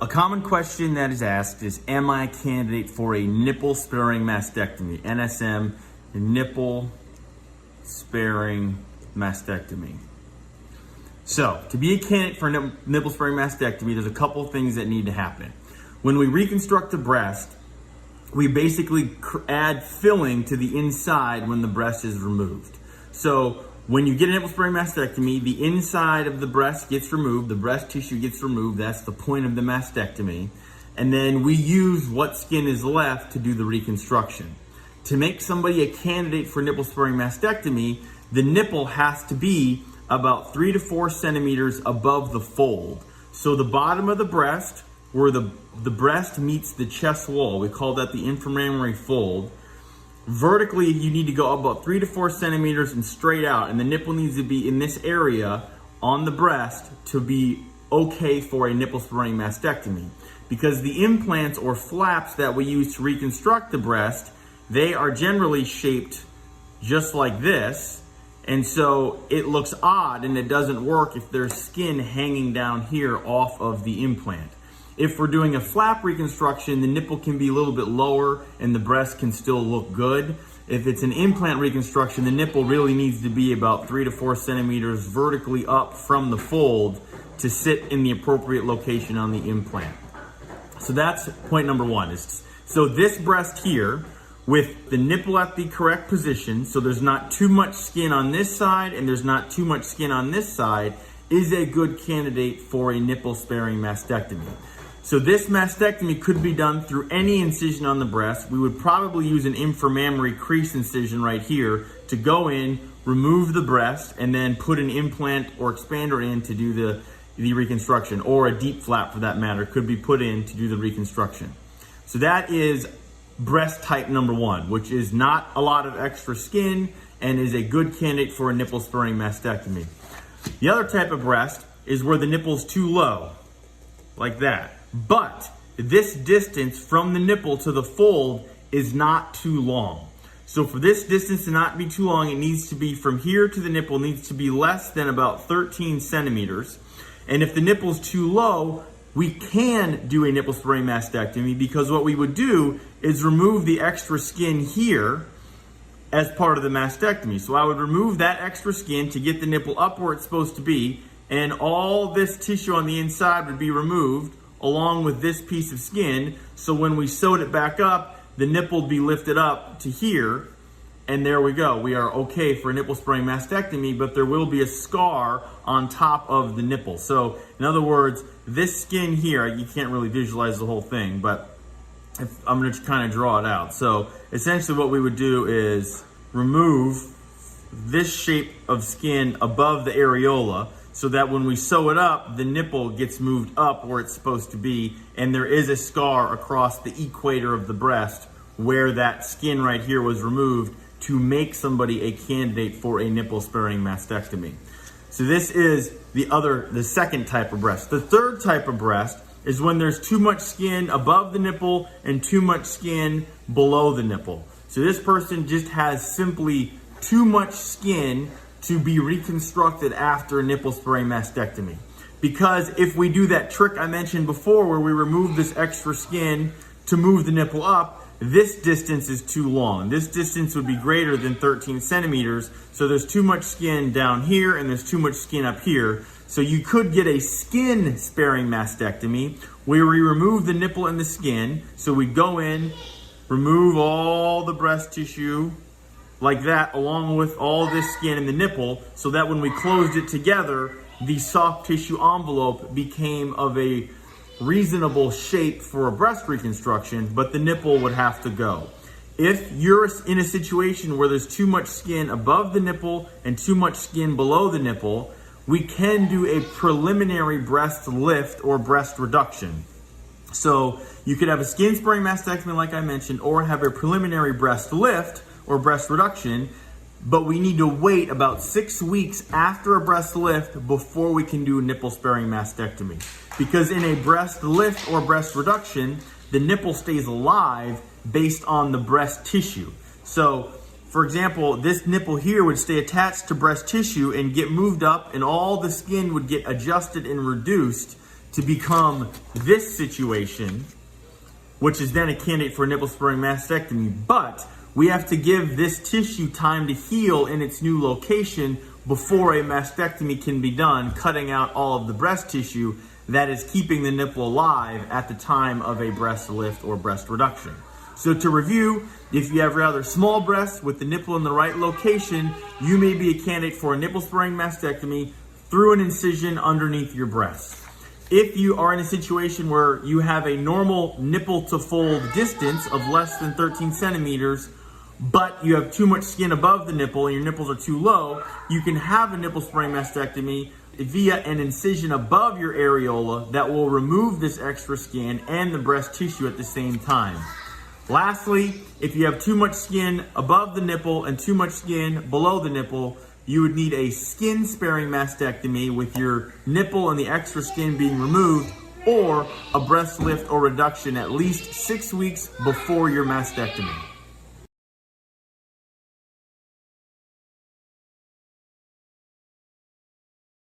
a common question that is asked is, am I a candidate for a nipple sparing mastectomy? NSM, nipple sparing mastectomy. So, to be a candidate for a nipple sparing mastectomy, there's a couple things that need to happen. When we reconstruct the breast, we basically add filling to the inside when the breast is removed. So, when you get a nipple sparing mastectomy, the inside of the breast gets removed, the breast tissue gets removed, that's the point of the mastectomy. And then we use what skin is left to do the reconstruction. To make somebody a candidate for nipple sparing mastectomy, the nipple has to be about 3 to 4 centimeters above the fold. So the bottom of the breast, where the breast meets the chest wall, we call that the inframammary fold. Vertically, you need to go about 3 to 4 centimeters and straight out, and the nipple needs to be in this area on the breast to be okay for a nipple sparing mastectomy. Because the implants or flaps that we use to reconstruct the breast, they are generally shaped just like this, and so it looks odd and it doesn't work if there's skin hanging down here off of the implant. If we're doing a flap reconstruction, the nipple can be a little bit lower and the breast can still look good. If it's an implant reconstruction, the nipple really needs to be about 3 to 4 centimeters vertically up from the fold to sit in the appropriate location on the implant. So that's point number one. So this breast here, with the nipple at the correct position, so there's not too much skin on this side and there's not too much skin on this side, is a good candidate for a nipple sparing mastectomy. So this mastectomy could be done through any incision on the breast. We would probably use an inframammary crease incision right here to go in, remove the breast, and then put an implant or expander in to do the reconstruction, or a deep flap for that matter could be put in to do the reconstruction. So that is breast type number one, which is not a lot of extra skin and is a good candidate for a nipple sparing mastectomy. The other type of breast is where the nipple's too low, like that. But this distance from the nipple to the fold is not too long. So for this distance to not be too long, it needs to be from here to the nipple needs to be less than about 13 centimeters. And if the nipple's too low, we can do a nipple sparing mastectomy, because what we would do is remove the extra skin here as part of the mastectomy. So I would remove that extra skin to get the nipple up where it's supposed to be, and all this tissue on the inside would be removed along with this piece of skin. So when we sewed it back up, the nipple would be lifted up to here, and there we go. We are okay for a nipple sparing mastectomy, but there will be a scar on top of the nipple. So in other words, this skin here, you can't really visualize the whole thing, but I'm going to kind of draw it out. So essentially what we would do is remove this shape of skin above the areola, so that when we sew it up, the nipple gets moved up where it's supposed to be, and there is a scar across the equator of the breast where that skin right here was removed to make somebody a candidate for a nipple sparing mastectomy. So this is the second type of breast. The third type of breast is when there's too much skin above the nipple and too much skin below the nipple. So this person just has simply too much skin to be reconstructed after a nipple sparing mastectomy. Because if we do that trick I mentioned before where we remove this extra skin to move the nipple up, this distance is too long. This distance would be greater than 13 centimeters, so there's too much skin down here and there's too much skin up here. So you could get a skin sparing mastectomy where we remove the nipple and the skin. So we go in, remove all the breast tissue like that, along with all this skin and the nipple, so that when we closed it together, the soft tissue envelope became of a reasonable shape for a breast reconstruction, but the nipple would have to go. If you're in a situation where there's too much skin above the nipple and too much skin below the nipple, we can do a preliminary breast lift or breast reduction. So you could have a skin sparing mastectomy like I mentioned, or have a preliminary breast lift or breast reduction, but we need to wait about 6 weeks after a breast lift before we can do a nipple sparing mastectomy. Because in a breast lift or breast reduction, the nipple stays alive based on the breast tissue. So, for example, this nipple here would stay attached to breast tissue and get moved up, and all the skin would get adjusted and reduced to become this situation, which is then a candidate for a nipple sparing mastectomy. But we have to give this tissue time to heal in its new location before a mastectomy can be done, cutting out all of the breast tissue that is keeping the nipple alive at the time of a breast lift or breast reduction. So to review, if you have rather small breasts with the nipple in the right location, you may be a candidate for a nipple sparing mastectomy through an incision underneath your breast. If you are in a situation where you have a normal nipple to fold distance of less than 13 centimeters, but you have too much skin above the nipple and your nipples are too low, you can have a nipple sparing mastectomy via an incision above your areola that will remove this extra skin and the breast tissue at the same time. Lastly, if you have too much skin above the nipple and too much skin below the nipple, you would need a skin sparing mastectomy with your nipple and the extra skin being removed, or a breast lift or reduction at least 6 weeks before your mastectomy.